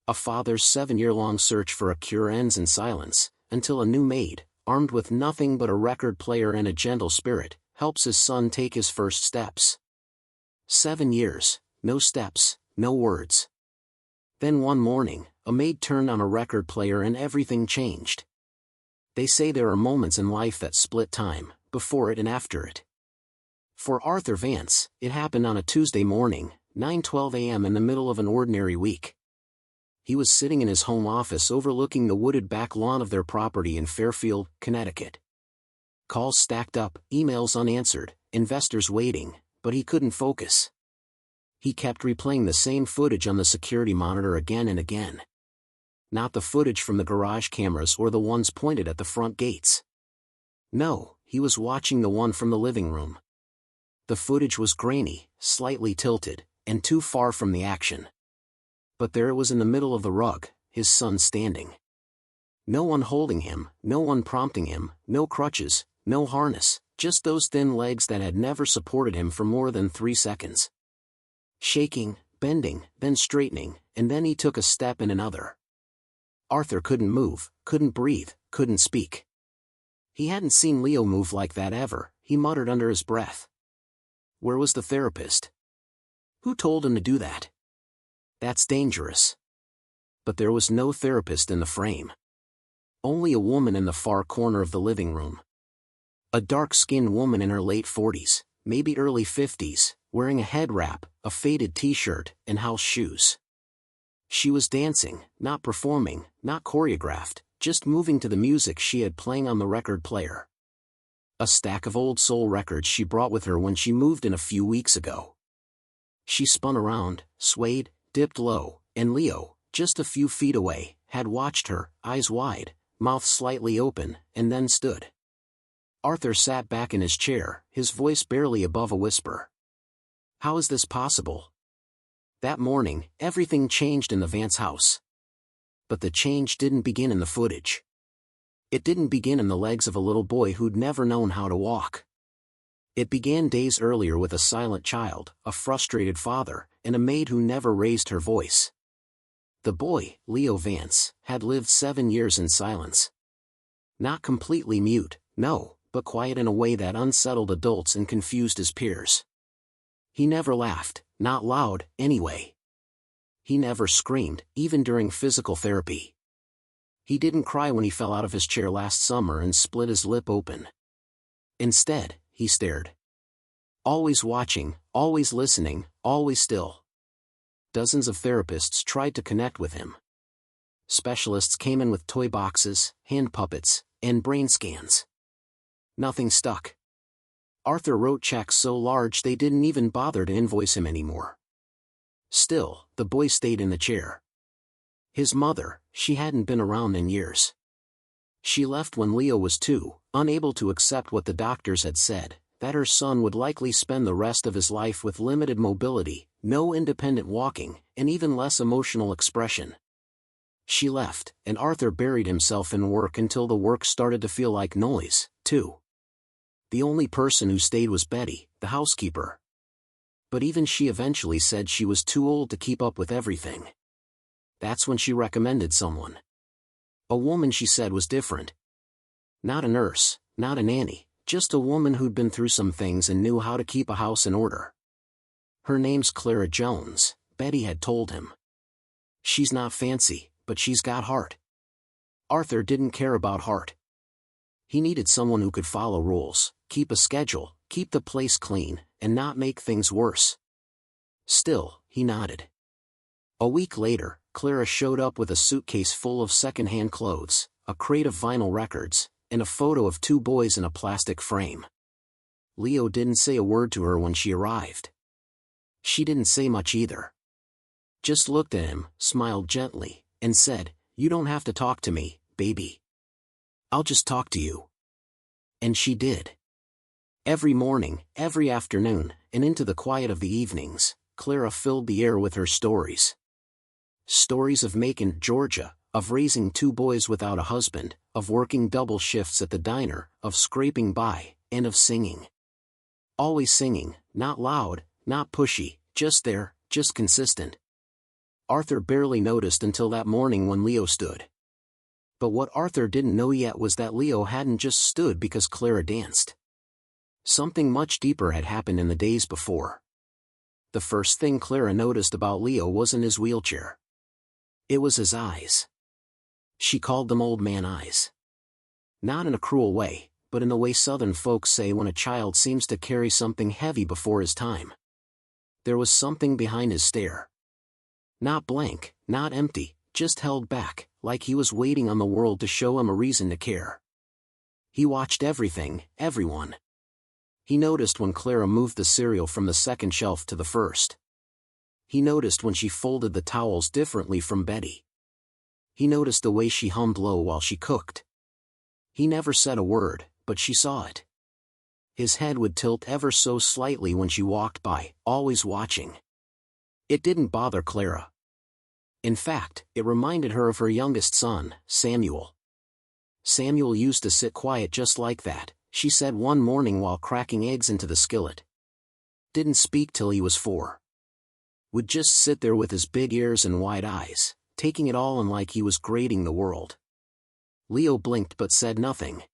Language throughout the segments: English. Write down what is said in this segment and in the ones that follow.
A father's 7-year-long search for a cure ends in silence, until a new maid, armed with nothing but a record player and a gentle spirit, helps his son take his first steps. 7 years, no steps, no words. Then one morning, a maid turned on a record player and everything changed. They say there are moments in life that split time, before it and after it. For Arthur Vance, it happened on a Tuesday morning, 9:12 a.m. in the middle of an ordinary week. He was sitting in his home office overlooking the wooded back lawn of their property in Fairfield, Connecticut. Calls stacked up, emails unanswered, investors waiting, but he couldn't focus. He kept replaying the same footage on the security monitor again and again. Not the footage from the garage cameras or the ones pointed at the front gates. No, he was watching the one from the living room. The footage was grainy, slightly tilted, and too far from the action. But there it was in the middle of the rug, his son standing. No one holding him, no one prompting him, no crutches, no harness, just those thin legs that had never supported him for more than 3 seconds. Shaking, bending, then straightening, and then he took a step and another. Arthur couldn't move, couldn't breathe, couldn't speak. He hadn't seen Leo move like that ever, he muttered under his breath. Where was the therapist? Who told him to do that? That's dangerous. But there was no therapist in the frame. Only a woman in the far corner of the living room. A dark-skinned woman in her late 40s, maybe early 50s, wearing a head wrap, a faded t-shirt, and house shoes. She was dancing, not performing, not choreographed, just moving to the music she had playing on the record player. A stack of old soul records she brought with her when she moved in a few weeks ago. She spun around, swayed, dipped low, and Leo, just a few feet away, had watched her, eyes wide, mouth slightly open, and then stood. Arthur sat back in his chair, his voice barely above a whisper. How is this possible? That morning, everything changed in the Vance house. But the change didn't begin in the footage. It didn't begin in the legs of a little boy who'd never known how to walk. It began days earlier with a silent child, a frustrated father, and a maid who never raised her voice. The boy, Leo Vance, had lived 7 years in silence. Not completely mute, no, but quiet in a way that unsettled adults and confused his peers. He never laughed, not loud, anyway. He never screamed, even during physical therapy. He didn't cry when he fell out of his chair last summer and split his lip open. Instead, he stared. Always watching, always listening, always still. Dozens of therapists tried to connect with him. Specialists came in with toy boxes, hand puppets, and brain scans. Nothing stuck. Arthur wrote checks so large they didn't even bother to invoice him anymore. Still, the boy stayed in the chair. His mother, she hadn't been around in years. She left when Leo was 2, unable to accept what the doctors had said, that her son would likely spend the rest of his life with limited mobility, no independent walking, and even less emotional expression. She left, and Arthur buried himself in work until the work started to feel like noise, too. The only person who stayed was Betty, the housekeeper. But even she eventually said she was too old to keep up with everything. That's when she recommended someone. A woman she said was different. Not a nurse, not a nanny, just a woman who'd been through some things and knew how to keep a house in order. Her name's Clara Jones, Betty had told him. She's not fancy, but she's got heart. Arthur didn't care about heart. He needed someone who could follow rules, keep a schedule, keep the place clean, and not make things worse. Still, he nodded. A week later, Clara showed up with a suitcase full of second-hand clothes, a crate of vinyl records, and a photo of 2 boys in a plastic frame. Leo didn't say a word to her when she arrived. She didn't say much either. Just looked at him, smiled gently, and said, "You don't have to talk to me, baby. I'll just talk to you." And she did. Every morning, every afternoon, and into the quiet of the evenings, Clara filled the air with her stories. Stories of Macon, Georgia, of raising 2 boys without a husband, of working double shifts at the diner, of scraping by, and of singing. Always singing, not loud, not pushy, just there, just consistent. Arthur barely noticed until that morning when Leo stood. But what Arthur didn't know yet was that Leo hadn't just stood because Clara danced. Something much deeper had happened in the days before. The first thing Clara noticed about Leo wasn't his wheelchair. It was his eyes. She called them old man eyes. Not in a cruel way, but in the way Southern folks say when a child seems to carry something heavy before his time. There was something behind his stare. Not blank, not empty, just held back, like he was waiting on the world to show him a reason to care. He watched everything, everyone. He noticed when Clara moved the cereal from the second shelf to the first. He noticed when she folded the towels differently from Betty. He noticed the way she hummed low while she cooked. He never said a word, but she saw it. His head would tilt ever so slightly when she walked by, always watching. It didn't bother Clara. In fact, it reminded her of her youngest son, Samuel. Samuel used to sit quiet just like that, she said one morning while cracking eggs into the skillet. Didn't speak till he was 4. Would just sit there with his big ears and wide eyes, taking it all in like he was grading the world. Leo blinked but said nothing.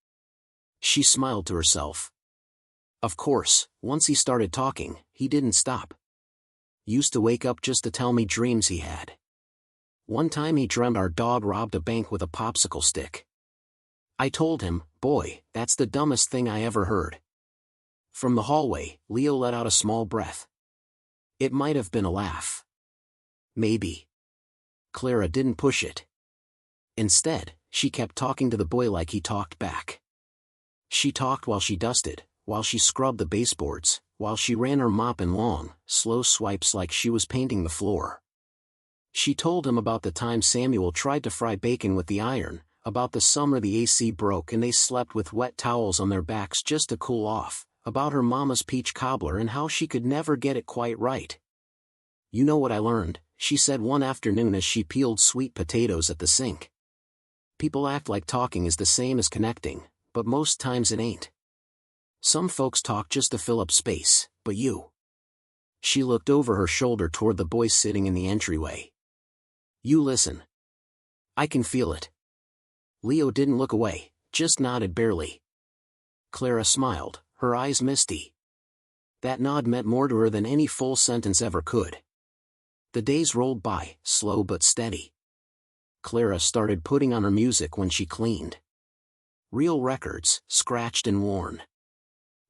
She smiled to herself. Of course, once he started talking, he didn't stop. Used to wake up just to tell me dreams he had. One time he dreamt our dog robbed a bank with a popsicle stick. I told him, boy, that's the dumbest thing I ever heard. From the hallway, Leo let out a small breath. It might have been a laugh. Maybe. Clara didn't push it. Instead, she kept talking to the boy like he talked back. She talked while she dusted, while she scrubbed the baseboards, while she ran her mop in long, slow swipes like she was painting the floor. She told him about the time Samuel tried to fry bacon with the iron, about the summer the AC broke and they slept with wet towels on their backs just to cool off, about her mama's peach cobbler and how she could never get it quite right. You know what I learned, she said one afternoon as she peeled sweet potatoes at the sink. People act like talking is the same as connecting, but most times it ain't. Some folks talk just to fill up space, but you. She looked over her shoulder toward the boy sitting in the entryway. You listen. I can feel it. Leo didn't look away, just nodded barely. Clara smiled, her eyes misty. That nod meant more to her than any full sentence ever could. The days rolled by, slow but steady. Clara started putting on her music when she cleaned. Real records, scratched and worn.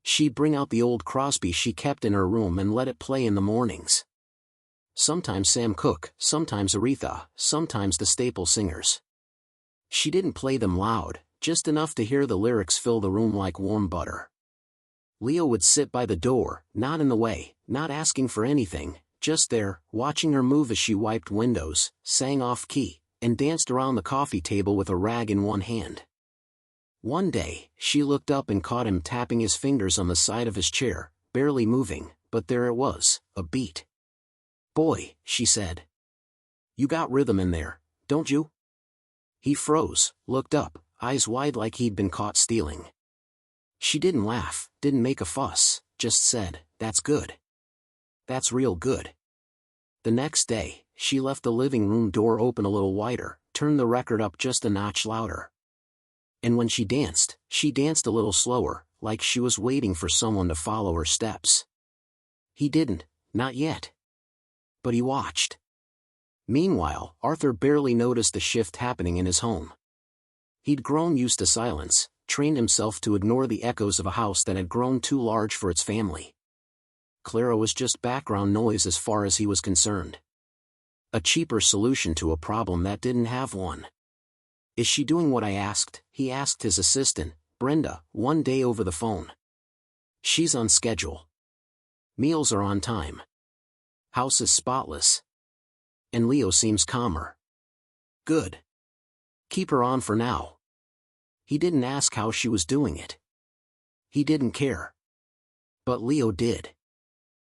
She'd bring out the old Crosby she kept in her room and let it play in the mornings. Sometimes Sam Cooke, sometimes Aretha, sometimes the staple singers. She didn't play them loud, just enough to hear the lyrics fill the room like warm butter. Leo would sit by the door, not in the way, not asking for anything, just there, watching her move as she wiped windows, sang off-key, and danced around the coffee table with a rag in one hand. One day, she looked up and caught him tapping his fingers on the side of his chair, barely moving, but there it was, a beat. Boy, she said. You got rhythm in there, don't you? He froze, looked up, eyes wide like he'd been caught stealing. She didn't laugh, didn't make a fuss, just said, that's good. That's real good. The next day, she left the living room door open a little wider, turned the record up just a notch louder. And when she danced a little slower, like she was waiting for someone to follow her steps. He didn't, not yet. But he watched. Meanwhile, Arthur barely noticed the shift happening in his home. He'd grown used to silence, trained himself to ignore the echoes of a house that had grown too large for its family. Clara was just background noise as far as he was concerned. A cheaper solution to a problem that didn't have one. Is she doing what I asked? He asked his assistant, Brenda, one day over the phone. She's on schedule. Meals are on time. House is spotless. And Leo seems calmer. Good. Keep her on for now. He didn't ask how she was doing it. He didn't care. But Leo did.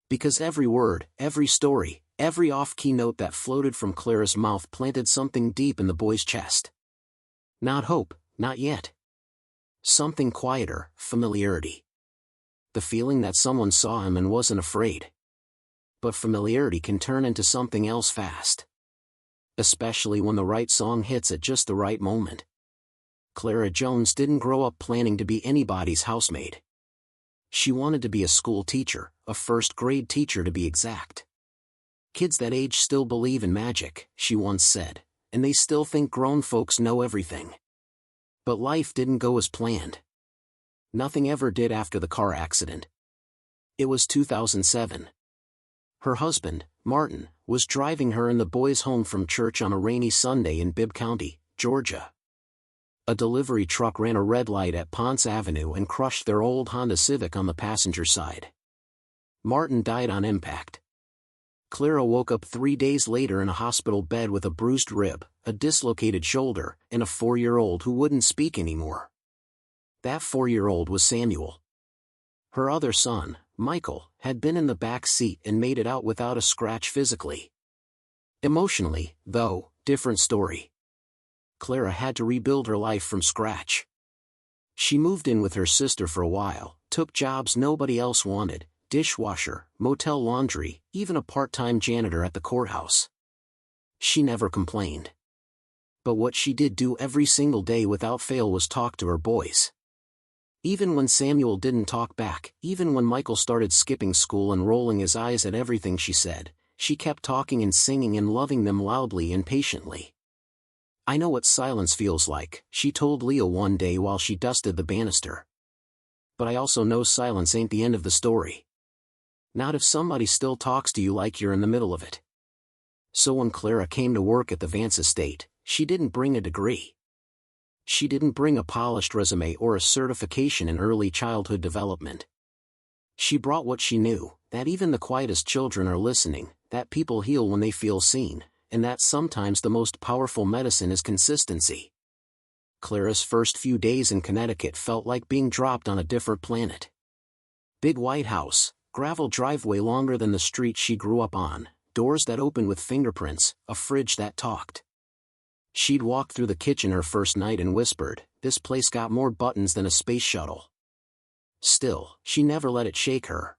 Because every word, every story, every off-key note that floated from Clara's mouth planted something deep in the boy's chest. Not hope, not yet. Something quieter, familiarity. The feeling that someone saw him and wasn't afraid. But familiarity can turn into something else fast. especially when the right song hits at just the right moment. Clara Jones didn't grow up planning to be anybody's housemaid. She wanted to be a school teacher, a first-grade teacher to be exact. Kids that age still believe in magic, she once said, and they still think grown folks know everything. But life didn't go as planned. Nothing ever did after the car accident. It was 2007. Her husband, Martin, was driving her and the boys home from church on a rainy Sunday in Bibb County, Georgia. A delivery truck ran a red light at Ponce Avenue and crushed their old Honda Civic on the passenger side. Martin died on impact. Clara woke up 3 days later in a hospital bed with a bruised rib, a dislocated shoulder, and a 4-year-old who wouldn't speak anymore. That 4-year-old was Samuel. Her other son, Michael, had been in the back seat and made it out without a scratch physically. Emotionally, though, different story. Clara had to rebuild her life from scratch. She moved in with her sister for a while, took jobs nobody else wanted, dishwasher, motel laundry, even a part-time janitor at the courthouse. She never complained. But what she did do every single day without fail was talk to her boys. Even when Samuel didn't talk back, even when Michael started skipping school and rolling his eyes at everything she said, she kept talking and singing and loving them loudly and patiently. "I know what silence feels like," she told Leo one day while she dusted the banister. "But I also know silence ain't the end of the story. Not if somebody still talks to you like you're in the middle of it." So when Clara came to work at the Vance estate, she didn't bring a degree. She didn't bring a polished resume or a certification in early childhood development. She brought what she knew, that even the quietest children are listening, that people heal when they feel seen, and that sometimes the most powerful medicine is consistency. Clara's first few days in Connecticut felt like being dropped on a different planet. Big white house, gravel driveway longer than the street she grew up on, doors that opened with fingerprints, a fridge that talked. She'd walked through the kitchen her first night and whispered, "This place got more buttons than a space shuttle." Still, she never let it shake her.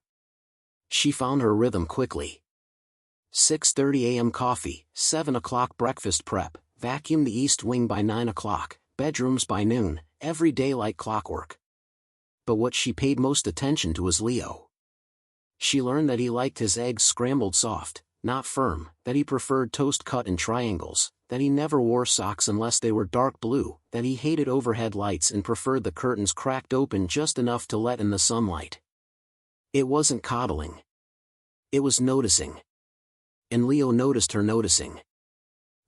She found her rhythm quickly. 6:30 a.m. coffee, 7 o'clock breakfast prep, vacuum the east wing by 9 o'clock, bedrooms by noon, every day like clockwork. But what she paid most attention to was Leo. She learned that he liked his eggs scrambled soft, not firm, that he preferred toast cut in triangles, that he never wore socks unless they were dark blue, that he hated overhead lights and preferred the curtains cracked open just enough to let in the sunlight. It wasn't coddling. It was noticing. And Leo noticed her noticing.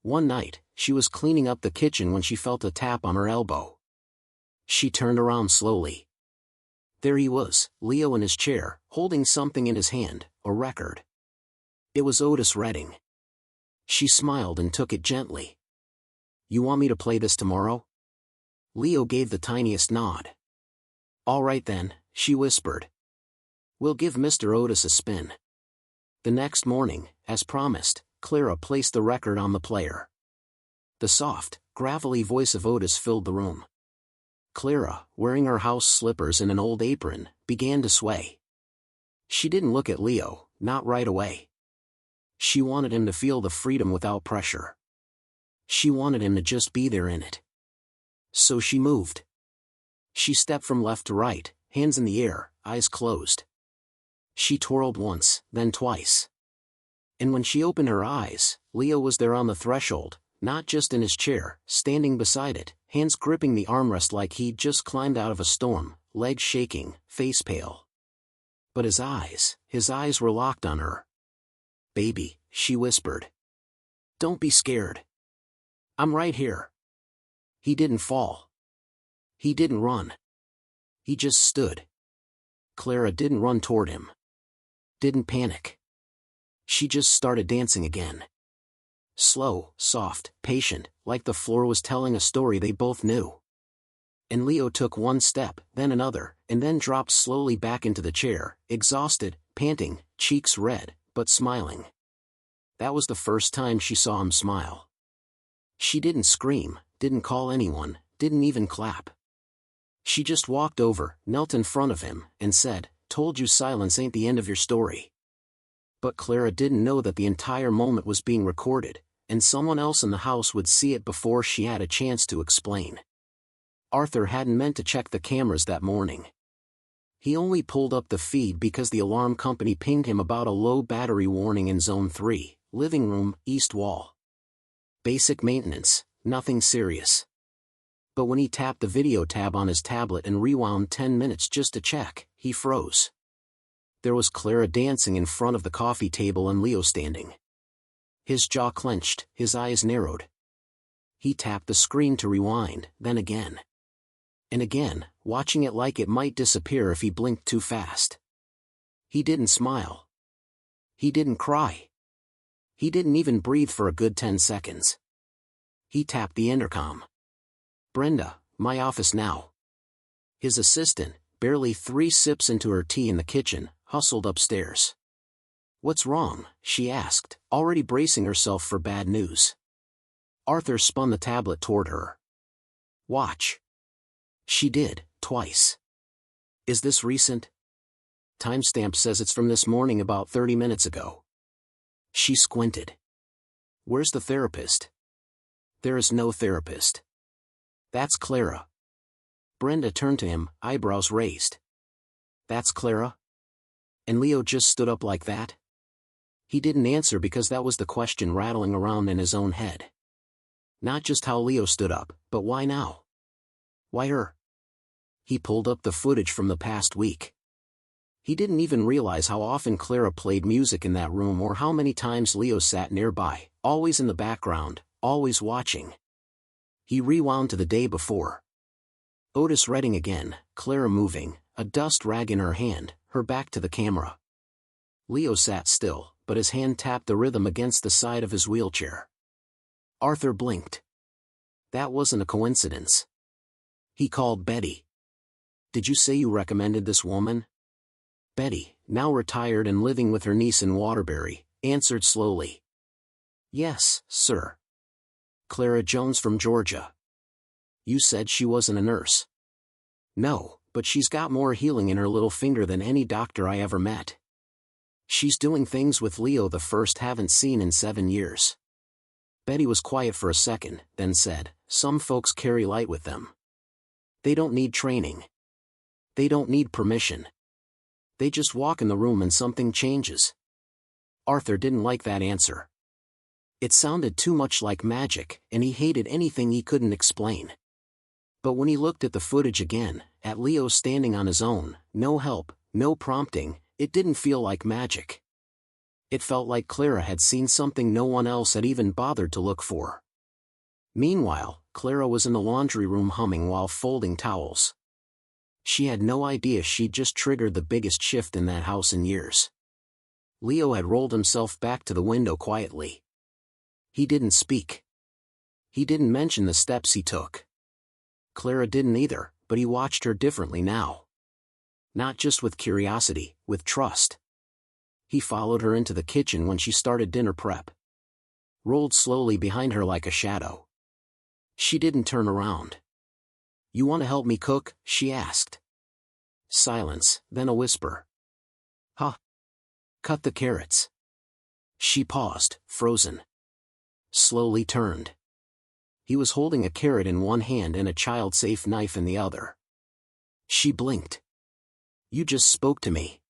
One night, she was cleaning up the kitchen when she felt a tap on her elbow. She turned around slowly. There he was, Leo in his chair, holding something in his hand, a record. It was Otis Redding. She smiled and took it gently. "You want me to play this tomorrow?" Leo gave the tiniest nod. "All right then," she whispered. "We'll give Mr. Otis a spin." The next morning, as promised, Clara placed the record on the player. The soft, gravelly voice of Otis filled the room. Clara, wearing her house slippers and an old apron, began to sway. She didn't look at Leo, not right away. She wanted him to feel the freedom without pressure. She wanted him to just be there in it. So she moved. She stepped from left to right, hands in the air, eyes closed. She twirled once, then twice. And when she opened her eyes, Leo was there on the threshold, not just in his chair, standing beside it, hands gripping the armrest like he'd just climbed out of a storm, legs shaking, face pale. But his eyes were locked on her. "Baby," she whispered. "Don't be scared. I'm right here." He didn't fall. He didn't run. He just stood. Clara didn't run toward him. Didn't panic. She just started dancing again. Slow, soft, patient, like the floor was telling a story they both knew. And Leo took one step, then another, and then dropped slowly back into the chair, exhausted, panting, cheeks red, but smiling. That was the first time she saw him smile. She didn't scream, didn't call anyone, didn't even clap. She just walked over, knelt in front of him, and said, "Told you silence ain't the end of your story." But Clara didn't know that the entire moment was being recorded, and someone else in the house would see it before she had a chance to explain. Arthur hadn't meant to check the cameras that morning. He only pulled up the feed because the alarm company pinged him about a low battery warning in Zone 3, living room, east wall. Basic maintenance, nothing serious. But when he tapped the video tab on his tablet and rewound 10 minutes just to check, he froze. There was Clara dancing in front of the coffee table and Leo standing. His jaw clenched, his eyes narrowed. He tapped the screen to rewind, then again. And again, watching it like it might disappear if he blinked too fast. He didn't smile. He didn't cry. He didn't even breathe for a good 10 seconds. He tapped the intercom. "Brenda, my office now." His assistant, barely 3 sips into her tea in the kitchen, hustled upstairs. "What's wrong?" she asked, already bracing herself for bad news. Arthur spun the tablet toward her. "Watch." She did, twice. "Is this recent?" "Timestamp says it's from this morning about 30 minutes ago." She squinted. "Where's the therapist?" "There is no therapist." "That's Clara." Brenda turned to him, eyebrows raised. "That's Clara?" And Leo just stood up like that? He didn't answer because that was the question rattling around in his own head. Not just how Leo stood up, but why now? Why her? He pulled up the footage from the past week. He didn't even realize how often Clara played music in that room or how many times Leo sat nearby, always in the background, always watching. He rewound to the day before. Otis Redding again, Clara moving, a dust rag in her hand, her back to the camera. Leo sat still, but his hand tapped the rhythm against the side of his wheelchair. Arthur blinked. That wasn't a coincidence. He called Betty. "Did you say you recommended this woman?" Betty, now retired and living with her niece in Waterbury, answered slowly. "Yes, sir. Clara Jones from Georgia." "You said she wasn't a nurse." "No, but she's got more healing in her little finger than any doctor I ever met. She's doing things with Leo the first haven't seen in 7 years." Betty was quiet for a second, then said, "Some folks carry light with them. They don't need training. They don't need permission. They just walk in the room and something changes." Arthur didn't like that answer. It sounded too much like magic, and he hated anything he couldn't explain. But when he looked at the footage again, at Leo standing on his own, no help, no prompting, it didn't feel like magic. It felt like Clara had seen something no one else had even bothered to look for. Meanwhile, Clara was in the laundry room humming while folding towels. She had no idea she'd just triggered the biggest shift in that house in years. Leo had rolled himself back to the window quietly. He didn't speak. He didn't mention the steps he took. Clara didn't either, but he watched her differently now. Not just with curiosity, with trust. He followed her into the kitchen when she started dinner prep. Rolled slowly behind her like a shadow. She didn't turn around. "You want to help me cook?" she asked. Silence, then a whisper. "Huh. Cut the carrots." She paused, frozen. Slowly turned. He was holding a carrot in one hand and a child-safe knife in the other. She blinked. "You just spoke to me."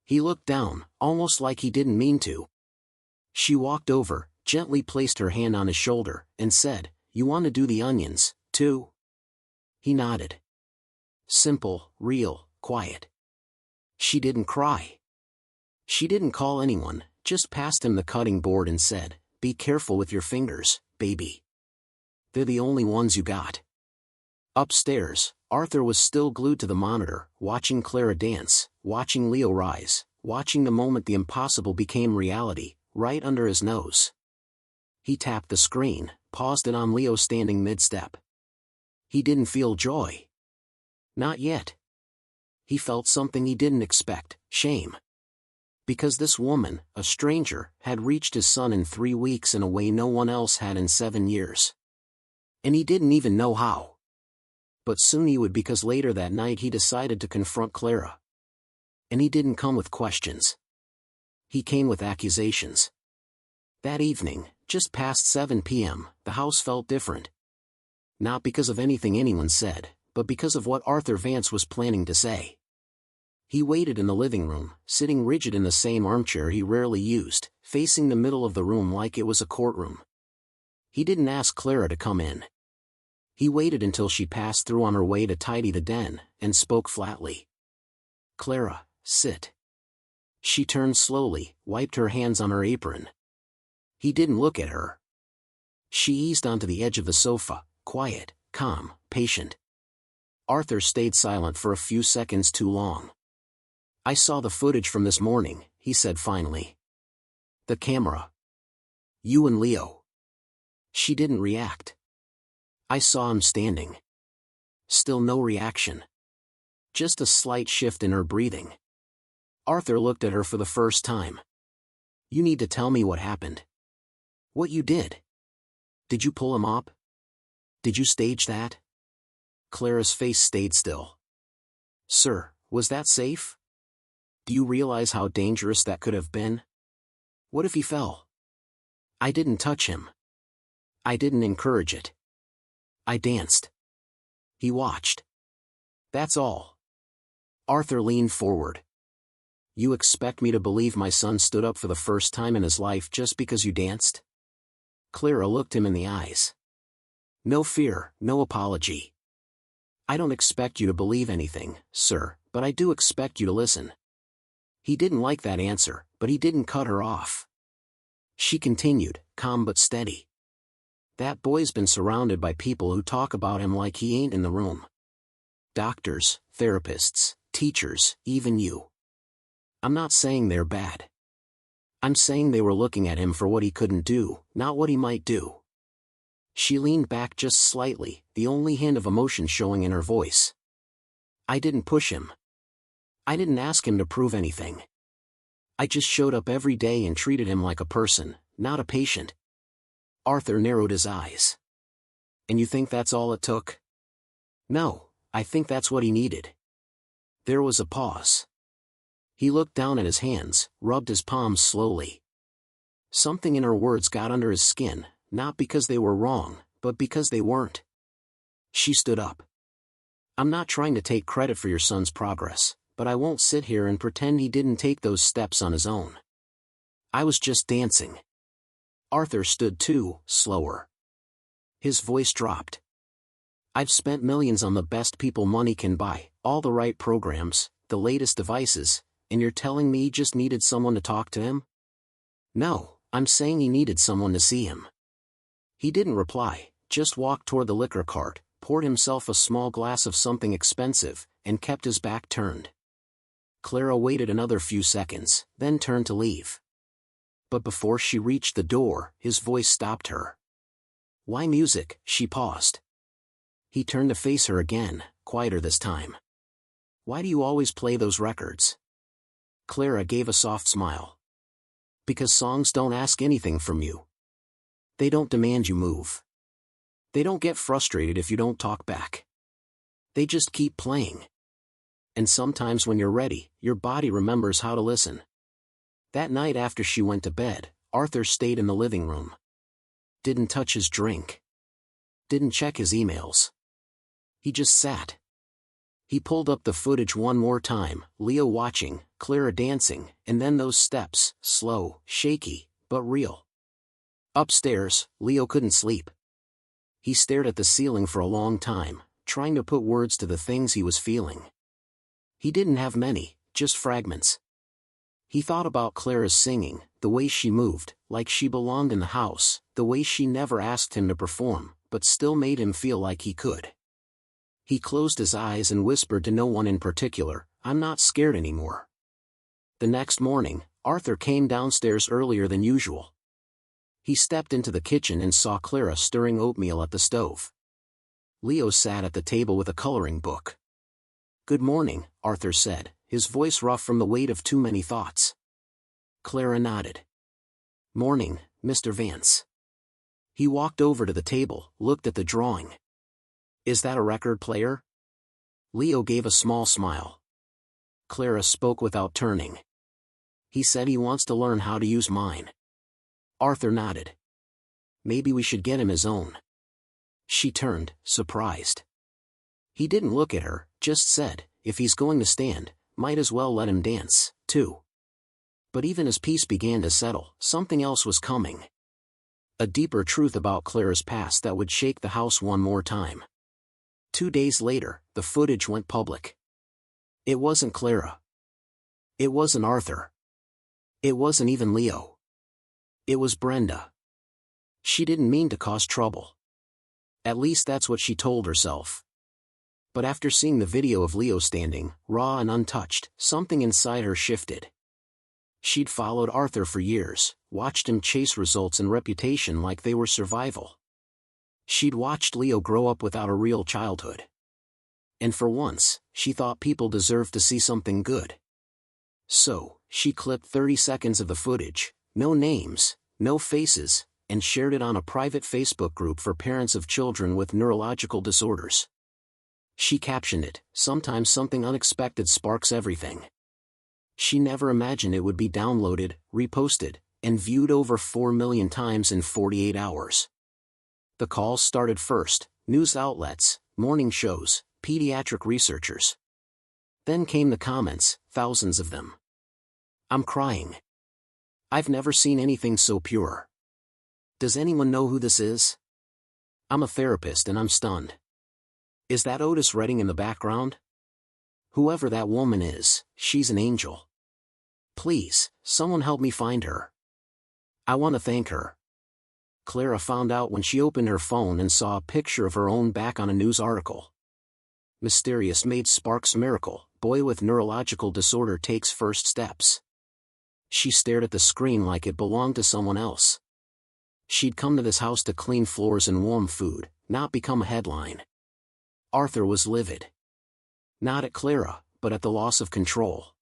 He looked down, almost like he didn't mean to. She walked over, gently placed her hand on his shoulder, and said, "You want to do the onions, too?" He nodded. Simple, real, quiet. She didn't cry. She didn't call anyone, just passed him the cutting board and said, "Be careful with your fingers, baby. They're the only ones you got." Upstairs, Arthur was still glued to the monitor, watching Clara dance, watching Leo rise, watching the moment the impossible became reality, right under his nose. He tapped the screen, paused it on Leo standing mid-step. He didn't feel joy. Not yet. He felt something he didn't expect, shame. Because this woman, a stranger, had reached his son in 3 weeks in a way no one else had in 7 years. And he didn't even know how. But soon he would, because later that night he decided to confront Clara. And he didn't come with questions. He came with accusations. That evening, Just past 7 p.m., the house felt different. Not because of anything anyone said, but because of what Arthur Vance was planning to say. He waited in the living room, sitting rigid in the same armchair he rarely used, facing the middle of the room like it was a courtroom. He didn't ask Clara to come in. He waited until she passed through on her way to tidy the den, and spoke flatly. "Clara, sit." She turned slowly, wiped her hands on her apron. He didn't look at her. She eased onto the edge of the sofa, quiet, calm, patient. Arthur stayed silent for a few seconds too long. "I saw the footage from this morning," he said finally. "The camera. You and Leo." She didn't react. "I saw him standing." Still no reaction. Just a slight shift in her breathing. Arthur looked at her for the first time. "You need to tell me what happened. What you did. Did you pull him up? Did you stage that?" Clara's face stayed still. "Sir, was that safe? Do you realize how dangerous that could have been? What if he fell?" "I didn't touch him. I didn't encourage it. I danced. He watched. That's all." Arthur leaned forward. "You expect me to believe my son stood up for the first time in his life just because you danced?" Clara looked him in the eyes. "No fear, no apology. I don't expect you to believe anything, sir, but I do expect you to listen." He didn't like that answer, but he didn't cut her off. She continued, calm but steady. "That boy's been surrounded by people who talk about him like he ain't in the room. Doctors, therapists, teachers, even you. I'm not saying they're bad. I'm saying they were looking at him for what he couldn't do, not what he might do." She leaned back just slightly, the only hint of emotion showing in her voice. "I didn't push him. I didn't ask him to prove anything. I just showed up every day and treated him like a person, not a patient." Arthur narrowed his eyes. "And you think that's all it took?" "No, I think that's what he needed." There was a pause. He looked down at his hands, rubbed his palms slowly. Something in her words got under his skin, not because they were wrong, but because they weren't. She stood up. "I'm not trying to take credit for your son's progress, but I won't sit here and pretend he didn't take those steps on his own. I was just dancing." Arthur stood too, slower. His voice dropped. "I've spent millions on the best people money can buy, all the right programs, the latest devices, and you're telling me he just needed someone to talk to him?" "No, I'm saying he needed someone to see him." He didn't reply, just walked toward the liquor cart, poured himself a small glass of something expensive, and kept his back turned. Clara waited another few seconds, then turned to leave. But before she reached the door, his voice stopped her. "Why music?" She paused. He turned to face her again, quieter this time. "Why do you always play those records?" Clara gave a soft smile. "Because songs don't ask anything from you. They don't demand you move. They don't get frustrated if you don't talk back. They just keep playing. And sometimes when you're ready, your body remembers how to listen." That night after she went to bed, Arthur stayed in the living room. Didn't touch his drink. Didn't check his emails. He just sat. He pulled up the footage one more time, Leo watching, Clara dancing, and then those steps, slow, shaky, but real. Upstairs, Leo couldn't sleep. He stared at the ceiling for a long time, trying to put words to the things he was feeling. He didn't have many, just fragments. He thought about Clara's singing, the way she moved, like she belonged in the house, the way she never asked him to perform, but still made him feel like he could. He closed his eyes and whispered to no one in particular, "I'm not scared anymore." The next morning, Arthur came downstairs earlier than usual. He stepped into the kitchen and saw Clara stirring oatmeal at the stove. Leo sat at the table with a coloring book. "Good morning," Arthur said, his voice rough from the weight of too many thoughts. Clara nodded. "Morning, Mr. Vance." He walked over to the table, looked at the drawing. "Is that a record player?" Leo gave a small smile. Clara spoke without turning. "He said he wants to learn how to use mine." Arthur nodded. Maybe we should get him his own. She turned, surprised. He didn't look at her, just said, if he's going to stand, might as well let him dance, too. But even as peace began to settle, something else was coming. A deeper truth about Clara's past that would shake the house one more time. 2 days later, the footage went public. It wasn't Clara. It wasn't Arthur. It wasn't even Leo. It was Brenda. She didn't mean to cause trouble. At least that's what she told herself. But after seeing the video of Leo standing, raw and untouched, something inside her shifted. She'd followed Arthur for years, watched him chase results and reputation like they were survival. She'd watched Leo grow up without a real childhood. And for once, she thought people deserved to see something good. So, she clipped 30 seconds of the footage, no names, no faces, and shared it on a private Facebook group for parents of children with neurological disorders. She captioned it, "Sometimes something unexpected sparks everything." She never imagined it would be downloaded, reposted, and viewed over 4 million times in 48 hours. The calls started first, news outlets, morning shows, pediatric researchers. Then came the comments, thousands of them. "I'm crying. I've never seen anything so pure. Does anyone know who this is? I'm a therapist and I'm stunned. Is that Otis Redding in the background? Whoever that woman is, she's an angel. Please, someone help me find her. I want to thank her." Clara found out when she opened her phone and saw a picture of her own back on a news article. Mysterious Maid sparks miracle, boy with neurological disorder takes first steps. She stared at the screen like it belonged to someone else. She'd come to this house to clean floors and warm food, not become a headline. Arthur was livid. Not at Clara, but at the loss of control.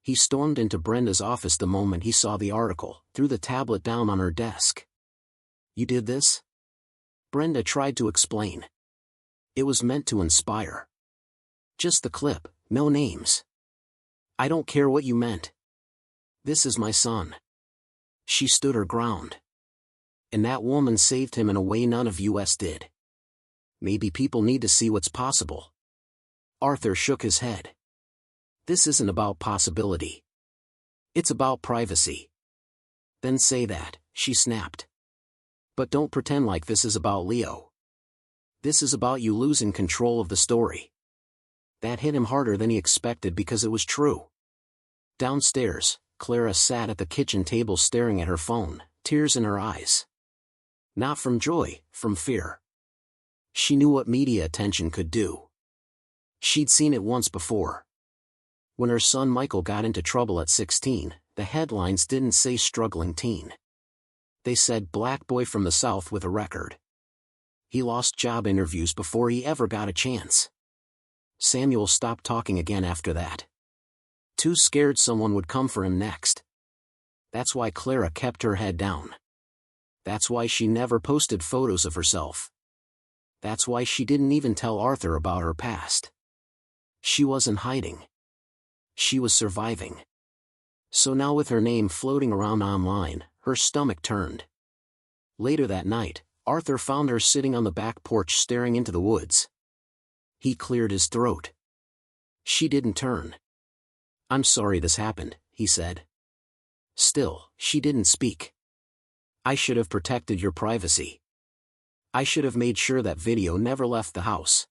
He stormed into Brenda's office the moment he saw the article, threw the tablet down on her desk. "You did this?" Brenda tried to explain. "It was meant to inspire. Just the clip, no names. I don't care what you meant. This is my son." She stood her ground. And that woman saved him in a way none of us did. Maybe people need to see what's possible. Arthur shook his head. "This isn't about possibility. It's about privacy." "Then say that," she snapped. "But don't pretend like this is about Leo. This is about you losing control of the story." That hit him harder than he expected because it was true. Downstairs, Clara sat at the kitchen table staring at her phone, tears in her eyes. Not from joy, from fear. She knew what media attention could do. She'd seen it once before. When her son Michael got into trouble at 16, the headlines didn't say struggling teen. They said black boy from the South with a record. He lost job interviews before he ever got a chance. Samuel stopped talking again after that. Too scared someone would come for him next. That's why Clara kept her head down. That's why she never posted photos of herself. That's why she didn't even tell Arthur about her past. She wasn't hiding. She was surviving. So now with her name floating around online, her stomach turned. Later that night, Arthur found her sitting on the back porch staring into the woods. He cleared his throat. She didn't turn. "I'm sorry this happened," he said. Still, she didn't speak. "I should have protected your privacy. I should have made sure that video never left the house."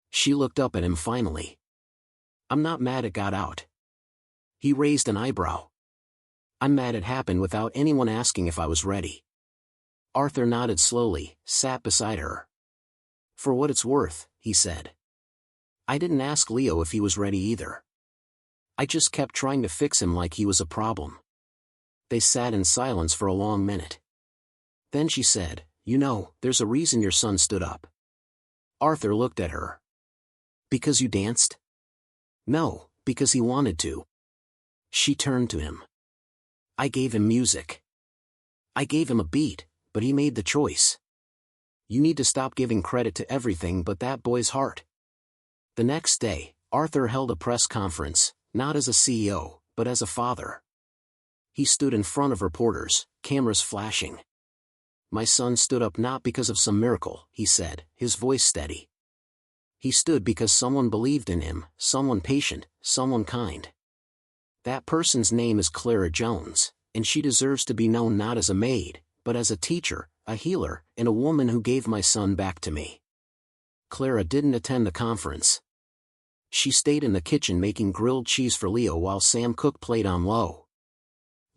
She looked up at him finally. "I'm not mad it got out." He raised an eyebrow. "I'm mad it happened without anyone asking if I was ready." Arthur nodded slowly, sat beside her. "For what it's worth," he said. "I didn't ask Leo if he was ready either. I just kept trying to fix him like he was a problem." They sat in silence for a long minute. Then she said, "You know, there's a reason your son stood up." Arthur looked at her. "Because you danced?" "No, because he wanted to." She turned to him. "I gave him music. I gave him a beat, but he made the choice. You need to stop giving credit to everything but that boy's heart." The next day, Arthur held a press conference, not as a CEO, but as a father. He stood in front of reporters, cameras flashing. My son stood up not because of some miracle, he said, his voice steady. He stood because someone believed in him, someone patient, someone kind. That person's name is Clara Jones, and she deserves to be known not as a maid, but as a teacher, a healer, and a woman who gave my son back to me. Clara didn't attend the conference. She stayed in the kitchen making grilled cheese for Leo while Sam Cook played on low.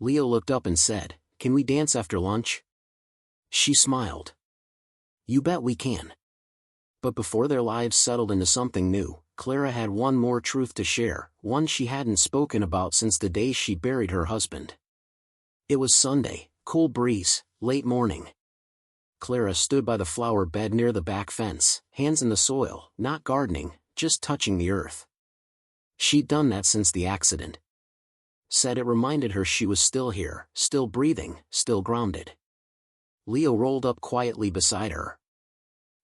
Leo looked up and said, "Can we dance after lunch?" She smiled. "You bet we can." But before their lives settled into something new, Clara had one more truth to share, one she hadn't spoken about since the day she buried her husband. It was Sunday, cool breeze, late morning. Clara stood by the flower bed near the back fence, hands in the soil, not gardening, just touching the earth. She'd done that since the accident. Said it reminded her she was still here, still breathing, still grounded. Leo rolled up quietly beside her.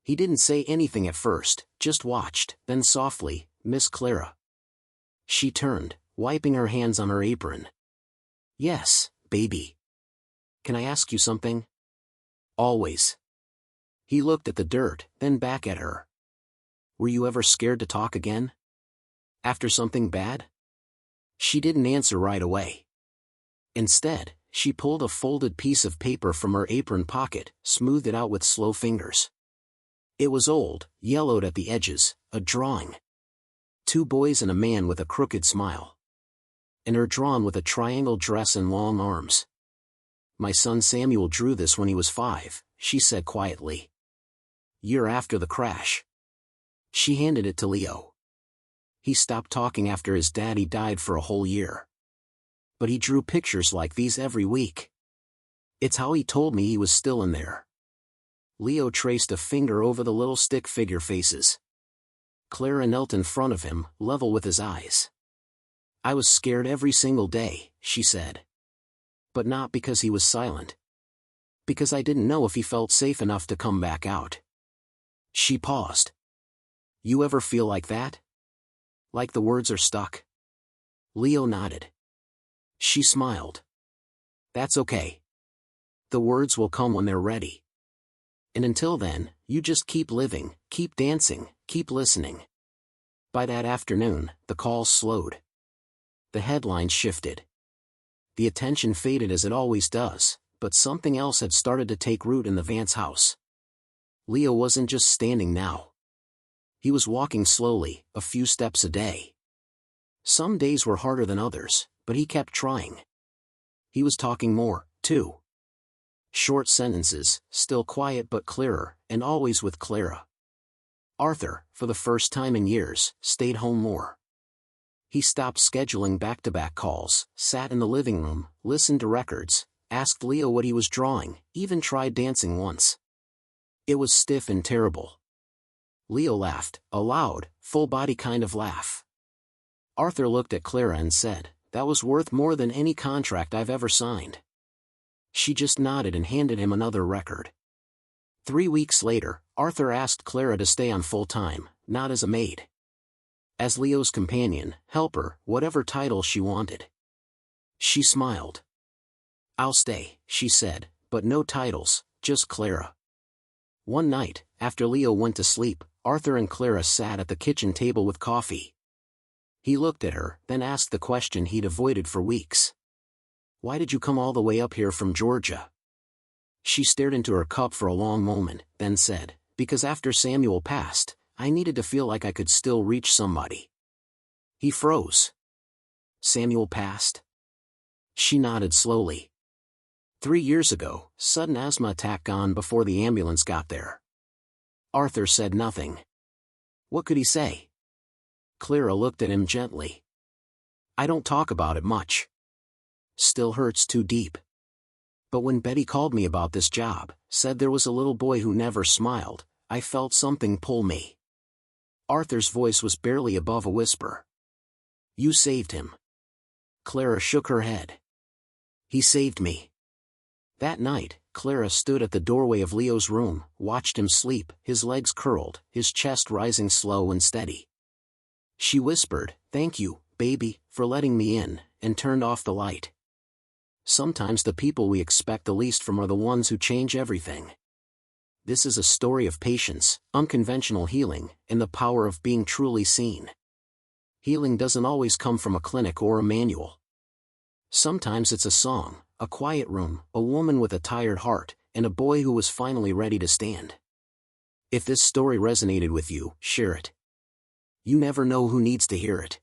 He didn't say anything at first, just watched, then softly, "Miss Clara." She turned, wiping her hands on her apron. "Yes, baby. Can I ask you something?" "Always." He looked at the dirt, then back at her. "Were you ever scared to talk again? After something bad?" She didn't answer right away. Instead, she pulled a folded piece of paper from her apron pocket, smoothed it out with slow fingers. It was old, yellowed at the edges, a drawing. 2 boys and a man with a crooked smile. And her drawn with a triangle dress and long arms. "My son Samuel drew this when he was 5, she said quietly. "Year after the crash." She handed it to Leo. "He stopped talking after his daddy died for a whole year. But he drew pictures like these every week. It's how he told me he was still in there." Leo traced a finger over the little stick figure faces. Clara knelt in front of him, level with his eyes. "I was scared every single day," she said. "But not because he was silent. Because I didn't know if he felt safe enough to come back out." She paused. "You ever feel like that? Like the words are stuck?" Leo nodded. She smiled. "That's okay. The words will come when they're ready. And until then, you just keep living, keep dancing, keep listening." By that afternoon, the calls slowed. The headlines shifted. The attention faded as it always does, but something else had started to take root in the Vance house. Leo wasn't just standing now. He was walking slowly, a few steps a day. Some days were harder than others, but he kept trying. He was talking more, too. Short sentences, still quiet but clearer, and always with Clara. Arthur, for the first time in years, stayed home more. He stopped scheduling back-to-back calls, sat in the living room, listened to records, asked Leo what he was drawing, even tried dancing once. It was stiff and terrible. Leo laughed, a loud, full-body kind of laugh. Arthur looked at Clara and said, "That was worth more than any contract I've ever signed." She just nodded and handed him another record. 3 weeks later, Arthur asked Clara to stay on full-time, not as a maid. As Leo's companion, helper, whatever title she wanted. She smiled. "I'll stay," she said, "but no titles, just Clara." One night, after Leo went to sleep, Arthur and Clara sat at the kitchen table with coffee. He looked at her, then asked the question he'd avoided for weeks. "Why did you come all the way up here from Georgia?" She stared into her cup for a long moment, then said, "Because after Samuel passed, I needed to feel like I could still reach somebody." He froze. "Samuel passed?" She nodded slowly. 3 years ago, sudden asthma attack gone before the ambulance got there. Arthur said nothing. What could he say? Clara looked at him gently. "I don't talk about it much. Still hurts too deep. But when Betty called me about this job, said there was a little boy who never smiled, I felt something pull me." Arthur's voice was barely above a whisper. "You saved him." Clara shook her head. "He saved me." That night, Clara stood at the doorway of Leo's room, watched him sleep, his legs curled, his chest rising slow and steady. She whispered, "Thank you, baby, for letting me in," and turned off the light. Sometimes the people we expect the least from are the ones who change everything. This is a story of patience, unconventional healing, and the power of being truly seen. Healing doesn't always come from a clinic or a manual. Sometimes it's a song, a quiet room, a woman with a tired heart, and a boy who was finally ready to stand. If this story resonated with you, share it. You never know who needs to hear it.